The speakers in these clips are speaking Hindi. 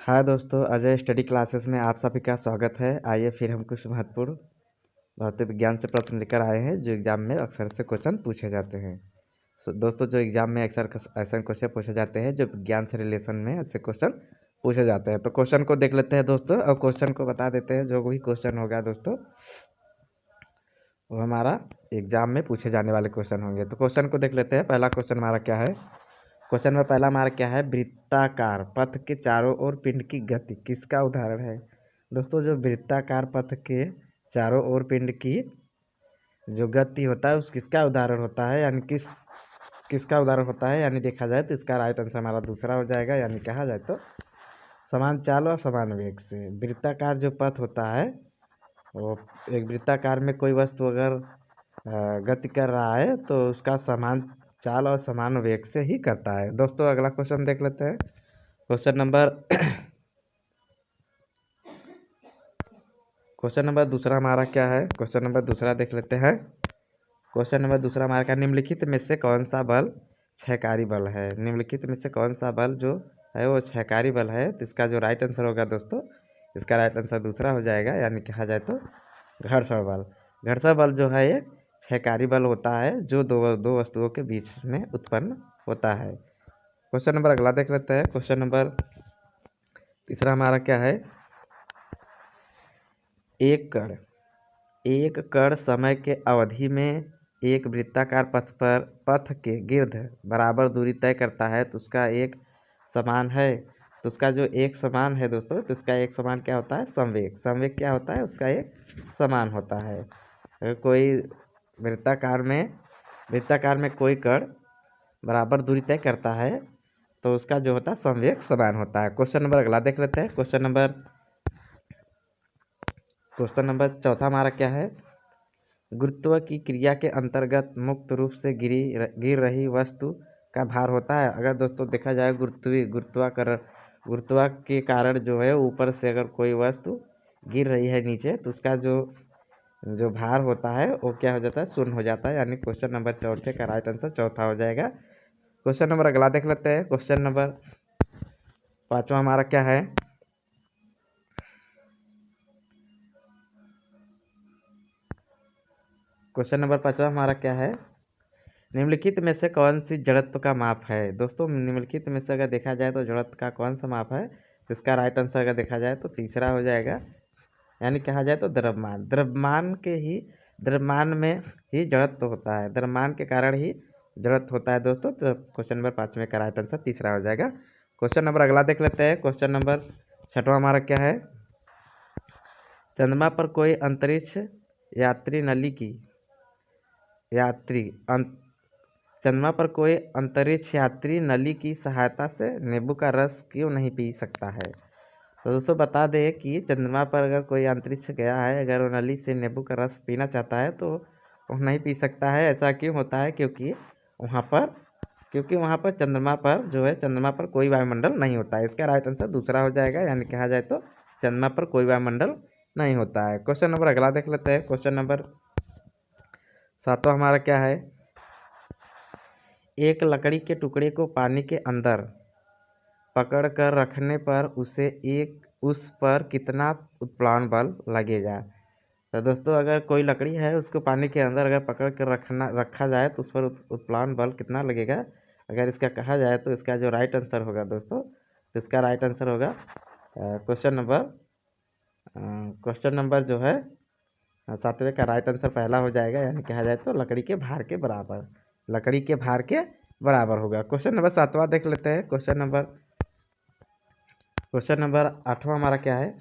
हाय दोस्तों, अजय स्टडी क्लासेस में आप सभी का स्वागत है। आइए फिर हम कुछ महत्वपूर्ण भौतिक विज्ञान से प्रश्न लेकर आए हैं जो एग्जाम में अक्सर से क्वेश्चन पूछे जाते हैं। दोस्तों, जो एग्जाम में अक्सर ऐसे क्वेश्चन पूछे जाते हैं जो विज्ञान से रिलेशन में ऐसे क्वेश्चन पूछे जाते हैं। तो क्वेश्चन को देख लेते हैं दोस्तों, और क्वेश्चन को बता देते हैं। जो भी क्वेश्चन होगा दोस्तों वो हमारा एग्जाम में पूछे जाने वाले क्वेश्चन होंगे। तो क्वेश्चन को देख लेते हैं। पहला क्वेश्चन हमारा क्या है? क्वेश्चन में पहला हमारा क्या है? वृत्ताकार पथ के चारों ओर पिंड की गति किसका उदाहरण है? दोस्तों, जो वृत्ताकार पथ के चारों ओर पिंड की जो गति होता है उस किसका उदाहरण होता है, यानी किसका उदाहरण होता है, यानी देखा जाए तो इसका राइट आंसर हमारा दूसरा हो जाएगा। यानी कहा जाए तो समान चाल और समान वेग से वृत्ताकार जो पथ होता है वो एक वृत्ताकार में कोई वस्तु अगर गति कर रहा है तो उसका समान चाल और समान वेग से ही करता है। दोस्तों, अगला क्वेश्चन देख लेते हैं। क्वेश्चन नंबर दूसरा हमारा क्या है? क्वेश्चन नंबर दूसरा देख लेते हैं। क्वेश्चन नंबर दूसरा हमारा क्या? निम्नलिखित में से कौन सा बल क्षयकारी बल है? निम्नलिखित में से कौन सा बल जो है वो क्षयकारी बल है? तो इसका जो राइट आंसर होगा दोस्तों, इसका राइट आंसर दूसरा हो जाएगा। यानी कहा जाए तो घर्षण बल। घर्षण बल जो है ये क्षयकारी बल होता है जो दो वस्तुओं के बीच में उत्पन्न होता है। क्वेश्चन नंबर अगला देख लेते हैं। क्वेश्चन नंबर तीसरा हमारा क्या है? एक कण समय के अवधि में एक वृत्ताकार पथ के गिर्द बराबर दूरी तय करता है तो उसका एक समान है। तो उसका जो एक समान है दोस्तों, तो इसका एक समान क्या होता है? समवेग। समवेग क्या होता है? उसका एक समान होता है। अगर कोई वृत्ताकार में कोई कण बराबर दूरी तय करता है तो उसका जो होता है समवेग समान होता है। क्वेश्चन नंबर अगला देख लेते हैं। क्वेश्चन नंबर चौथा हमारा क्या है? गुरुत्व की क्रिया के अंतर्गत मुक्त रूप से गिर रही वस्तु का भार होता है। अगर दोस्तों देखा जाए गुरुत्वा के कारण जो है ऊपर से अगर कोई वस्तु गिर रही है नीचे तो उसका जो भार होता है वो क्या हो जाता है? शून्य हो जाता है। यानी क्वेश्चन नंबर चौथे का राइट आंसर चौथा हो जाएगा। क्वेश्चन नंबर अगला देख लेते हैं। क्वेश्चन नंबर पांचवा हमारा क्या है? क्वेश्चन नंबर पांचवा हमारा क्या है? निम्नलिखित में से कौन सी जड़त्व का माप है? दोस्तों, निम्नलिखित में से अगर देखा जाए तो जड़त्व का कौन सा माप है? इसका राइट आंसर अगर देखा जाए तो तीसरा हो जाएगा। यानी कहा जाए तो द्रव्यमान। द्रव्यमान में ही जड़त्व होता है। द्रव्यमान के कारण ही जड़त्व होता है दोस्तों। तो क्वेश्चन नंबर पाँचवें का राइट आंसर तीसरा हो जाएगा। क्वेश्चन नंबर अगला देख लेते हैं। क्वेश्चन नंबर छठवां हमारा क्या है? चंद्रमा पर कोई अंतरिक्ष यात्री नली की चंद्रमा पर कोई अंतरिक्ष यात्री नली की सहायता से नींबू का रस क्यों नहीं पी सकता है? तो दोस्तों बता दें कि चंद्रमा पर अगर कोई अंतरिक्ष गया है, अगर वो नली से नींबू का रस पीना चाहता है तो वो नहीं पी सकता है। ऐसा क्यों होता है? क्योंकि वहाँ पर चंद्रमा पर कोई वायुमंडल नहीं होता है। इसका राइट आंसर दूसरा हो जाएगा। यानी कहा जाए तो चंद्रमा पर कोई वायुमंडल नहीं होता है। क्वेश्चन नंबर अगला देख लेते हैं। क्वेश्चन नंबर सातवां हमारा क्या है? एक लकड़ी के टुकड़े को पानी के अंदर पकड़ कर रखने पर उस पर कितना उत्प्लावन बल लगेगा? तो दोस्तों, अगर कोई लकड़ी है उसको पानी के अंदर अगर पकड़ कर रखा जाए तो उस पर उत्प्लावन बल कितना लगेगा? अगर इसका कहा जाए तो इसका जो राइट आंसर होगा दोस्तों, तो इसका राइट आंसर होगा क्वेश्चन नंबर जो है सातवें का राइट आंसर पहला हो जाएगा। यानी कहा जाए तो लकड़ी के भार के बराबर होगा। क्वेश्चन नंबर सातवां देख लेते हैं। क्वेश्चन नंबर आठवां हमारा क्या है?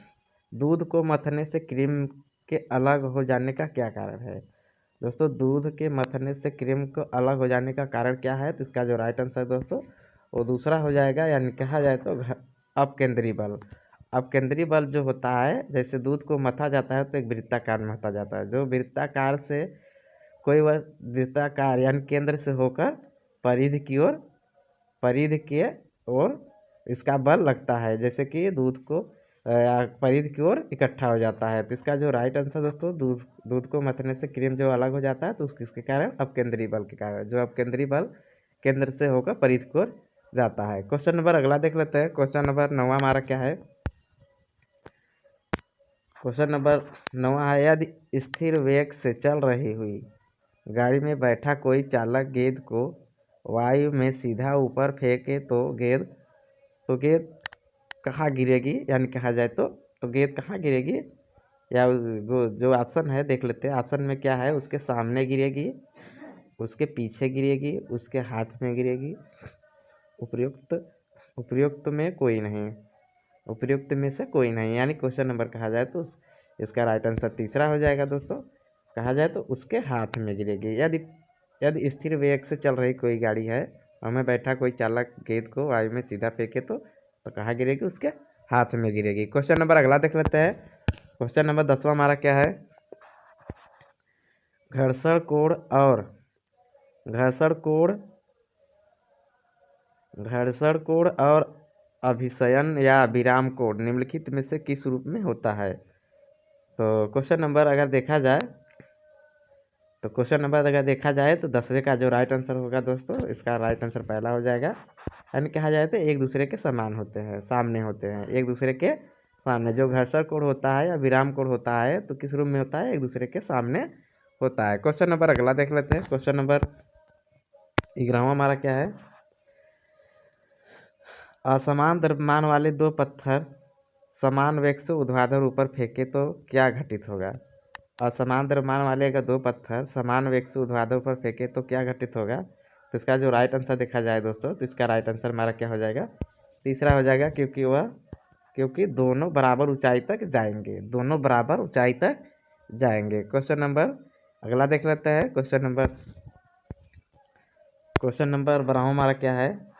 दूध को मथने से क्रीम के अलग हो जाने का क्या कारण है? दोस्तों, दूध के मथने से क्रीम को अलग हो जाने का कारण क्या है? तो इसका जो राइट आंसर दोस्तों वो दूसरा हो जाएगा। यानी कहा जाए तो अपकेंद्री बल। अपकेंद्री बल जो होता है, जैसे दूध को मथा जाता है तो एक वृत्ताकार में मथा जाता है। जो वृत्ताकार से कोई वृत्ताकार यानी केंद्र से होकर परिधि की ओर इसका बल लगता है, जैसे कि दूध को परिधि की ओर इकट्ठा हो जाता है। तो इसका जो राइट आंसर दोस्तों दूध को मथने से क्रीम जो अलग हो जाता है तो किसके कारण? अपकेंद्री बल के कारण। जो अपकेंद्री बल केंद्र से होकर परिधि की ओर जाता है। क्वेश्चन नंबर अगला देख लेते हैं। क्वेश्चन नंबर 9 हमारा क्या है? क्वेश्चन नंबर 9 है, यदि स्थिर वेग से चल रही हुई गाड़ी में बैठा कोई चालक गेंद को वायु में सीधा ऊपर फेंके तो गेंद कहाँ गिरेगी, यानी कहा जाए तो गेंद कहाँ गिरेगी, या वो जो ऑप्शन है देख लेते हैं। ऑप्शन में क्या है, उसके सामने गिरेगी, उसके पीछे गिरेगी, उसके हाथ में गिरेगी, उपयुक्त में कोई नहीं, उपयुक्त में से कोई नहीं, यानी क्वेश्चन नंबर कहा जाए तो इसका राइट आंसर तीसरा हो जाएगा दोस्तों। कहा जाए तो उसके हाथ में गिरेगी। यदि स्थिर वेग से चल रही कोई गाड़ी है और में बैठा कोई चालक गेंद को वायु में सीधा फेंके तो कहाँ गिरेगी, उसके हाथ में गिरेगी। क्वेश्चन नंबर अगला देख लेते हैं। क्वेश्चन नंबर 10वां हमारा क्या है, घर्षण कोण और अभिशयन या विराम कोण निम्नलिखित में से किस रूप में होता है। तो क्वेश्चन नंबर अगर देखा जाए तो 10वें का जो राइट आंसर होगा दोस्तों, इसका राइट आंसर पहला हो जाएगा। यानी कहा जाए तो एक दूसरे के समान होते हैं, सामने होते हैं, एक दूसरे के सामने। जो घर्षण कोण होता है या विराम कोण होता है तो किस रूप में होता है, एक दूसरे के सामने होता है। क्वेश्चन नंबर अगला देख लेते हैं। क्वेश्चन नंबर 11वां हमारा क्या है, असमान द्रव्यमान वाले दो पत्थर समान वेग से ऊर्ध्वाधर ऊपर फेंके तो क्या घटित होगा। असमान द्रव्यमान वाले अगर दो पत्थर समान वेग से ऊर्ध्वाधर ऊपर फेंके तो क्या घटित होगा। तो इसका जो राइट आंसर देखा जाए दोस्तों, तो इसका राइट आंसर हमारा क्या हो जाएगा, तीसरा हो जाएगा, क्योंकि दोनों बराबर ऊंचाई तक जाएंगे, दोनों बराबर ऊंचाई तक जाएंगे। क्वेश्चन नंबर अगला देख लेते हैं। क्वेश्चन नंबर 12वां हमारा क्या है,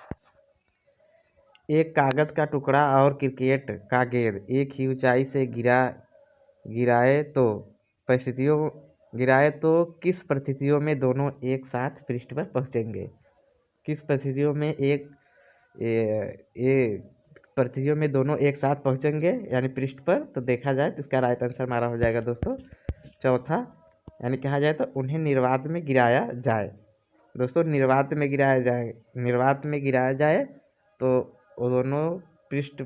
एक कागज का टुकड़ा और क्रिकेट का गेंद एक ही ऊंचाई से गिराए तो किस परिस्थितियों में दोनों एक साथ पृष्ठ पर पहुंचेंगे। किस परिस्थितियों में दोनों एक साथ पहुंचेंगे यानी पृष्ठ पर। तो देखा जाए तो इसका राइट आंसर हमारा हो जाएगा दोस्तों चौथा, यानी कहा जाए तो उन्हें निर्वात में गिराया जाए। दोस्तों निर्वात में गिराया जाए तो वो दोनों पृष्ठ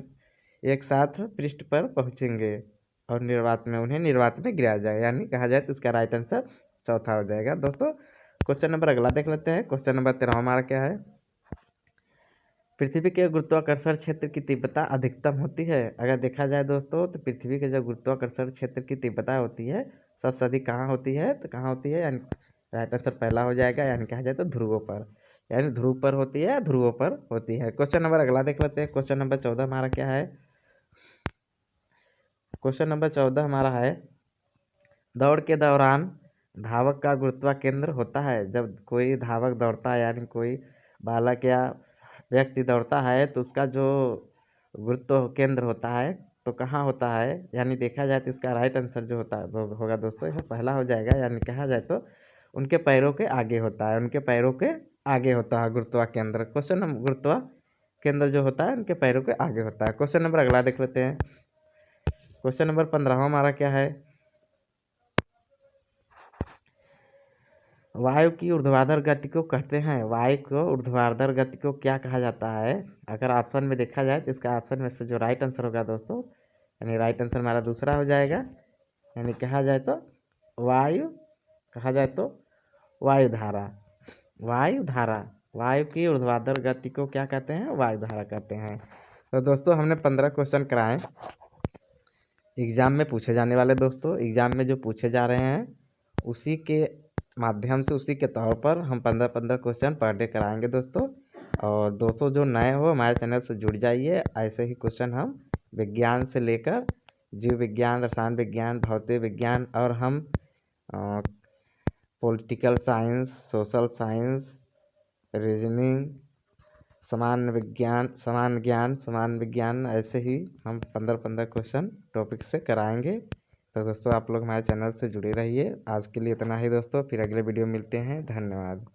एक साथ पृष्ठ पर पहुंचेंगे और उन्हें निर्वात में गिराया जाए, यानी कहा जाए तो इसका राइट आंसर चौथा हो जाएगा दोस्तों। क्वेश्चन नंबर अगला देख लेते हैं। क्वेश्चन नंबर 13 हमारा क्या है, पृथ्वी के गुरुत्वाकर्षण क्षेत्र की तीव्रता अधिकतम होती है। अगर देखा जाए दोस्तों तो पृथ्वी के जो गुरुत्वाकर्षण क्षेत्र की तीव्रता होती है सबसे अधिक कहाँ होती है, तो कहाँ होती है, यानी राइट आंसर पहला हो जाएगा, यानी कहा जाए तो ध्रुवों पर, यानी ध्रुव पर होती है, ध्रुवों पर होती है। क्वेश्चन नंबर अगला देख लेते हैं। क्वेश्चन नंबर 14 हमारा क्या है, क्वेश्चन नंबर 14 हमारा है, दौड़ के दौरान धावक का गुरुत्वा केंद्र होता है। जब कोई धावक दौड़ता है यानी कोई बालक या व्यक्ति दौड़ता है तो उसका जो गुरुत्व केंद्र होता है तो कहाँ होता है, यानी देखा जाए तो इसका राइट आंसर जो होगा दोस्तों यह पहला हो जाएगा, यानी कहा जाए तो उनके पैरों के आगे होता है, उनके पैरों के आगे होता है गुरुत्वा केंद्र। क्वेश्चन नंबर गुरुत्वा केंद्र जो होता है उनके पैरों के आगे होता है। क्वेश्चन नंबर अगला देख लेते हैं। क्वेश्चन नंबर 15 हमारा क्या है, वायु की ऊर्ध्वाधर गति को कहते हैं। वायु को ऊर्ध्वाधर गति को क्या कहा जाता है। अगर ऑप्शन में देखा जाए तो इसका ऑप्शन में से जो राइट आंसर होगा दोस्तों, यानी राइट आंसर हमारा दूसरा हो जाएगा, यानी कहा जाए तो वायुधारा। वायु की ऊर्ध्वाधर गति को क्या कहते हैं, वायुधारा कहते हैं। तो दोस्तों हमने 15 क्वेश्चन कराए एग्जाम में पूछे जाने वाले। दोस्तों एग्जाम में जो पूछे जा रहे हैं उसी के माध्यम से, उसी के तौर पर हम 15 क्वेश्चन पर डे कराएंगे दोस्तों। और दोस्तों जो नए हो हमारे चैनल से जुड़ जाइए, ऐसे ही क्वेश्चन हम विज्ञान से लेकर जीव विज्ञान, रसायन विज्ञान, भौतिक विज्ञान और हम political science, social science, reasoning, समान विज्ञान ऐसे ही हम 15 क्वेश्चन टॉपिक से कराएंगे। तो दोस्तों आप लोग हमारे चैनल से जुड़े रहिए। आज के लिए इतना ही दोस्तों, फिर अगले वीडियो मिलते हैं। धन्यवाद।